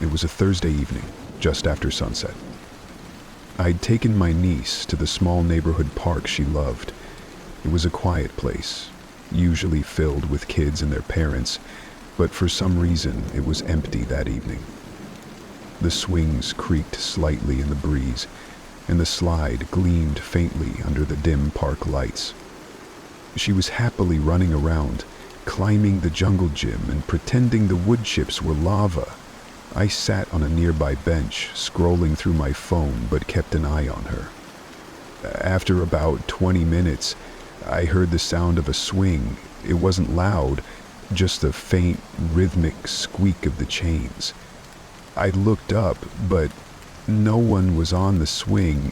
It was a Thursday evening, just after sunset. I'd taken my niece to the small neighborhood park she loved. It was a quiet place, usually filled with kids and their parents, but for some reason it was empty that evening. The swings creaked slightly in the breeze, and the slide gleamed faintly under the dim park lights. She was happily running around, climbing the jungle gym and pretending the wood chips were lava. I sat on a nearby bench, scrolling through my phone, but kept an eye on her. After about 20 minutes, I heard the sound of a swing. It wasn't loud, just the faint, rhythmic squeak of the chains. I looked up, but no one was on the swing.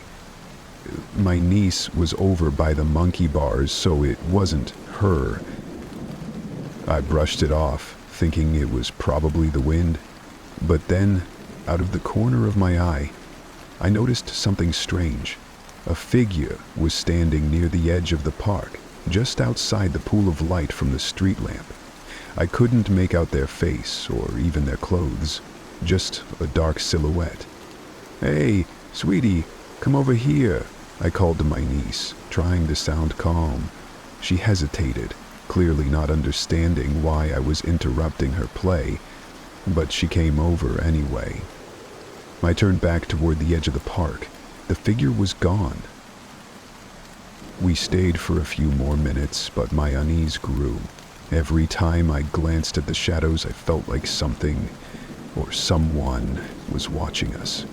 My niece was over by the monkey bars, so it wasn't her. I brushed it off, thinking it was probably the wind. But then, out of the corner of my eye, I noticed something strange. A figure was standing near the edge of the park, just outside the pool of light from the street lamp. I couldn't make out their face or even their clothes, just a dark silhouette. "Hey, sweetie, come over here," I called to my niece, trying to sound calm. She hesitated, clearly not understanding why I was interrupting her play, but she came over anyway. I turned back toward the edge of the park. The figure was gone. We stayed for a few more minutes, but my unease grew. Every time I glanced at the shadows, I felt like something or someone was watching us.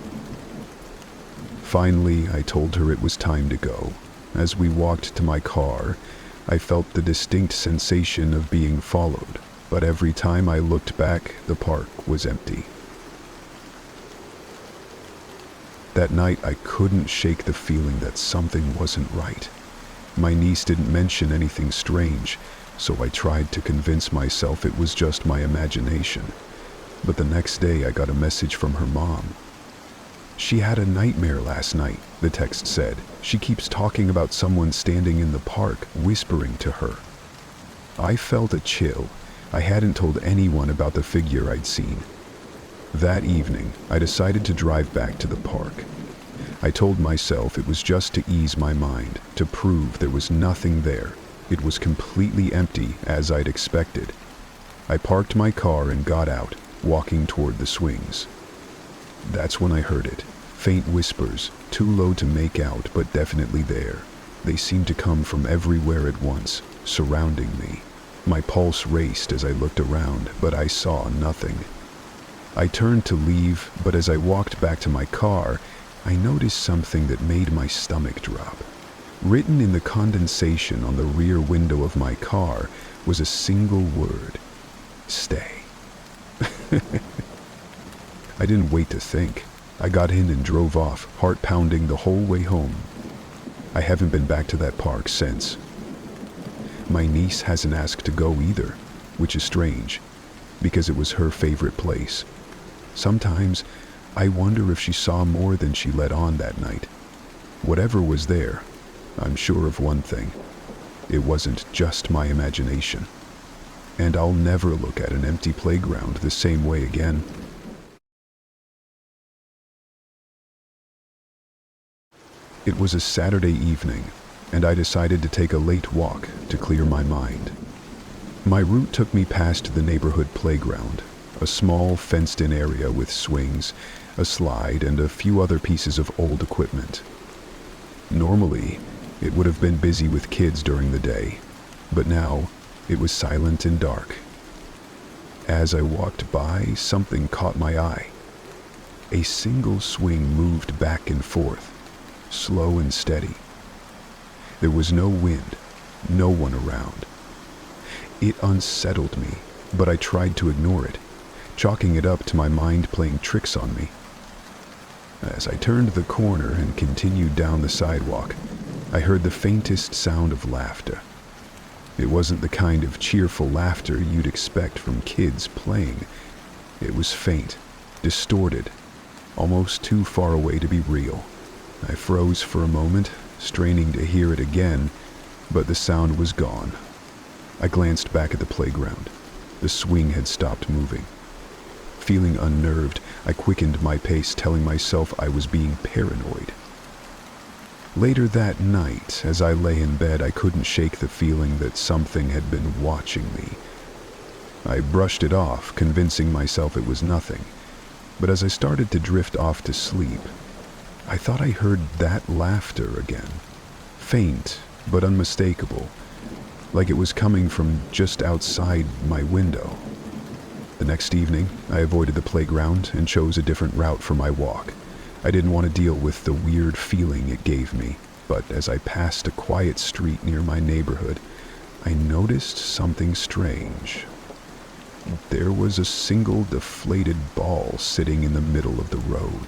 Finally, I told her it was time to go. As we walked to my car, I felt the distinct sensation of being followed, but every time I looked back, the park was empty. That night, I couldn't shake the feeling that something wasn't right. My niece didn't mention anything strange, so I tried to convince myself it was just my imagination. But the next day, I got a message from her mom. "She had a nightmare last night," the text said. "She keeps talking about someone standing in the park, whispering to her." I felt a chill. I hadn't told anyone about the figure I'd seen. That evening, I decided to drive back to the park. I told myself it was just to ease my mind, to prove there was nothing there. It was completely empty, as I'd expected. I parked my car and got out, walking toward the swings. That's when I heard it. Faint whispers, too low to make out, but definitely there. They seemed to come from everywhere at once, surrounding me. My pulse raced as I looked around, but I saw nothing. I turned to leave, but as I walked back to my car, I noticed something that made my stomach drop. Written in the condensation on the rear window of my car was a single word: stay. I didn't wait to think. I got in and drove off, heart pounding the whole way home. I haven't been back to that park since. My niece hasn't asked to go either, which is strange, because it was her favorite place. Sometimes I wonder if she saw more than she let on that night. Whatever was there, I'm sure of one thing: it wasn't just my imagination. And I'll never look at an empty playground the same way again. It was a Saturday evening, and I decided to take a late walk to clear my mind. My route took me past the neighborhood playground, a small fenced-in area with swings, a slide, and a few other pieces of old equipment. Normally, it would have been busy with kids during the day, but now it was silent and dark. As I walked by, something caught my eye. A single swing moved back and forth, slow and steady. There was no wind, no one around. It unsettled me, but I tried to ignore it, chalking it up to my mind playing tricks on me. As I turned the corner and continued down the sidewalk, I heard the faintest sound of laughter. It wasn't the kind of cheerful laughter you'd expect from kids playing. It was faint, distorted, almost too far away to be real. I froze for a moment, straining to hear it again, but the sound was gone. I glanced back at the playground. The swing had stopped moving. Feeling unnerved, I quickened my pace, telling myself I was being paranoid. Later that night, as I lay in bed, I couldn't shake the feeling that something had been watching me. I brushed it off, convincing myself it was nothing. But as I started to drift off to sleep, I thought I heard that laughter again. Faint, but unmistakable, like it was coming from just outside my window. The next evening, I avoided the playground and chose a different route for my walk. I didn't want to deal with the weird feeling it gave me, but as I passed a quiet street near my neighborhood, I noticed something strange. There was a single deflated ball sitting in the middle of the road.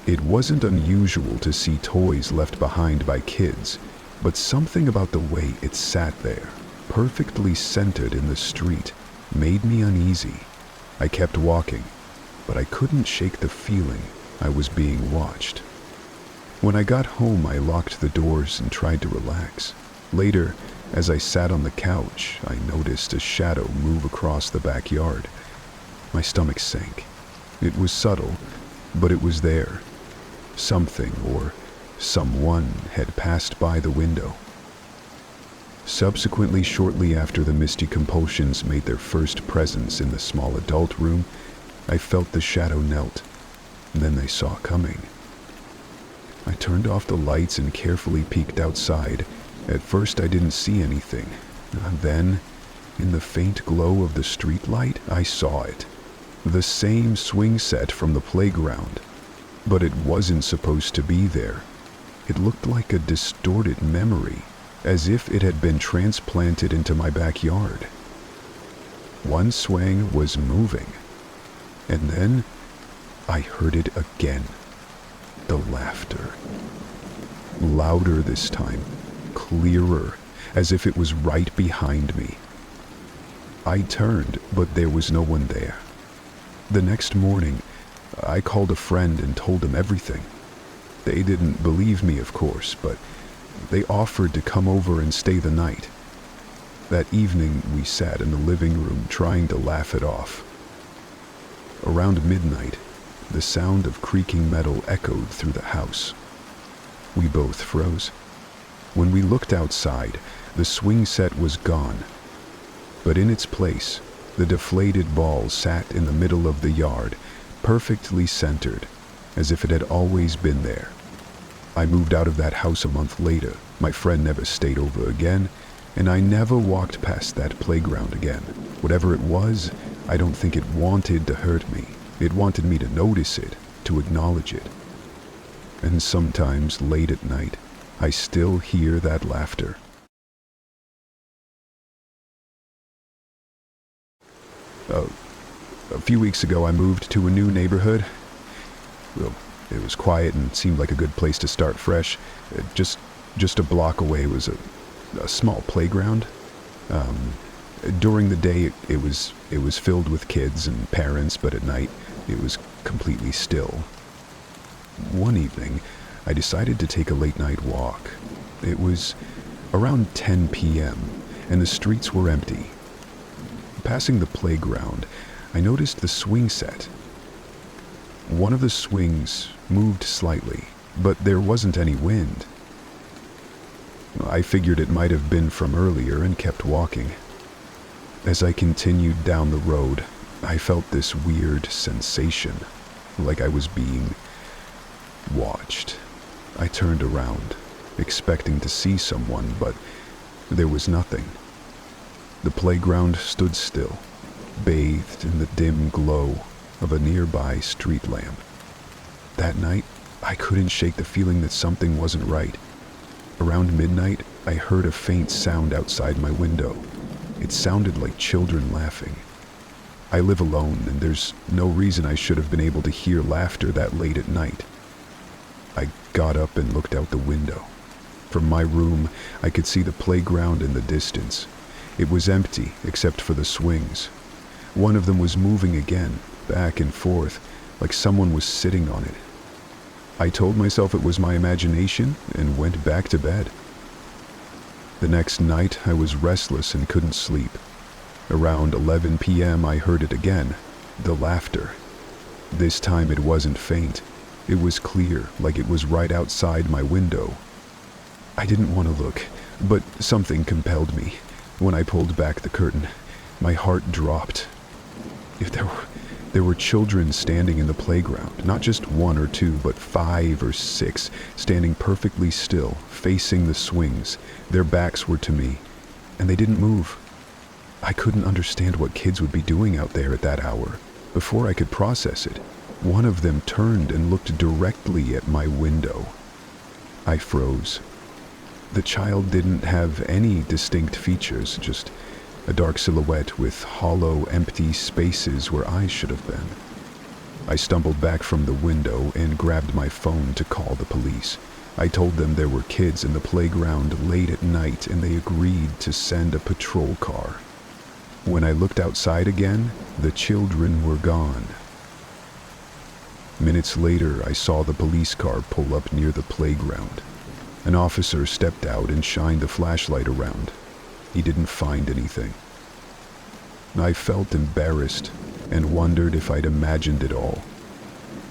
It wasn't unusual to see toys left behind by kids, but something about the way it sat there, perfectly centered in the street, made me uneasy. I kept walking, but I couldn't shake the feeling I was being watched. When I got home, I locked the doors and tried to relax. Later, as I sat on the couch, I noticed a shadow move across the backyard. My stomach sank. It was subtle, but it was there. Something or someone had passed by the window. Subsequently, shortly after the misty compulsions made their first presence in the small adult room, I felt the shadow knelt, and then they saw coming. I turned off the lights and carefully peeked outside. At first I didn't see anything. Then, in the faint glow of the street light, I saw it. The same swing set from the playground. But it wasn't supposed to be there. It looked like a distorted memory, as if it had been transplanted into my backyard. One swing was moving, and then I heard it again. The laughter. Louder this time, clearer, as if it was right behind me. I turned, but there was no one there. The next morning, I called a friend and told them everything. They didn't believe me, of course, but they offered to come over and stay the night. That evening, we sat in the living room trying to laugh it off. Around midnight, the sound of creaking metal echoed through the house. We both froze. When we looked outside, the swing set was gone. But in its place, the deflated ball sat in the middle of the yard, perfectly centered, as if it had always been there. I moved out of that house a month later. My friend never stayed over again, and I never walked past that playground again. Whatever it was, I don't think it wanted to hurt me. It wanted me to notice it, to acknowledge it. And sometimes, late at night, I still hear that laughter. A few weeks ago, I moved to a new neighborhood. Well, it was quiet and seemed like a good place to start fresh. Just a block away was a small playground. During the day, it was filled with kids and parents, but at night, it was completely still. One evening, I decided to take a late-night walk. It was around 10 p.m., and the streets were empty. Passing the playground, I noticed the swing set. One of the swings moved slightly, but there wasn't any wind. I figured it might have been from earlier and kept walking. As I continued down the road, I felt this weird sensation, like I was being watched. I turned around, expecting to see someone, but there was nothing. The playground stood still, bathed in the dim glow of a nearby street lamp. That night, I couldn't shake the feeling that something wasn't right. Around midnight, I heard a faint sound outside my window. It sounded like children laughing. I live alone, and there's no reason I should have been able to hear laughter that late at night. I got up and looked out the window. From my room, I could see the playground in the distance. It was empty, except for the swings. One of them was moving again, back and forth, like someone was sitting on it. I told myself it was my imagination and went back to bed. The next night, I was restless and couldn't sleep. Around 11 p.m., I heard it again, the laughter, This time it wasn't faint. It was clear, like it was right outside my window. I didn't want to look, but something compelled me. When I pulled back the curtain, my heart dropped. If there were children standing in the playground, not just one or two, but 5 or 6, standing perfectly still, facing the swings. Their backs were to me, and they didn't move. I couldn't understand what kids would be doing out there at that hour. Before I could process it, one of them turned and looked directly at my window. I froze. The child didn't have any distinct features, just a dark silhouette with hollow, empty spaces where eyes should have been. I stumbled back from the window and grabbed my phone to call the police. I told them there were kids in the playground late at night and they agreed to send a patrol car. When I looked outside again, the children were gone. Minutes later, I saw the police car pull up near the playground. An officer stepped out and shined a flashlight around. He didn't find anything. I felt embarrassed and wondered if I'd imagined it all.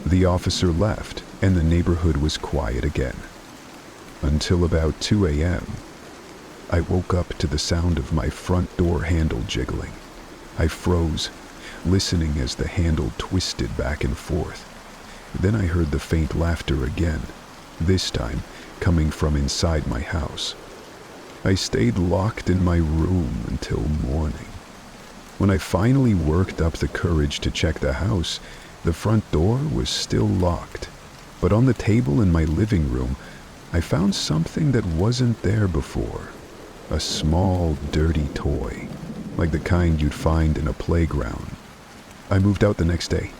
The officer left, and the neighborhood was quiet again. Until about 2 a.m., I woke up to the sound of my front door handle jiggling. I froze, listening as the handle twisted back and forth. Then I heard the faint laughter again, this time coming from inside my house. I stayed locked in my room until morning. When I finally worked up the courage to check the house, the front door was still locked. But on the table in my living room, I found something that wasn't there before. A small, dirty toy, like the kind you'd find in a playground. I moved out the next day.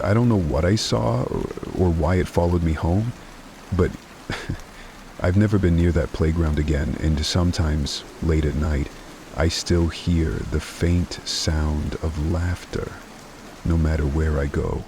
I don't know what I saw or why it followed me home, but I've never been near that playground again, and sometimes, late at night, I still hear the faint sound of laughter, no matter where I go.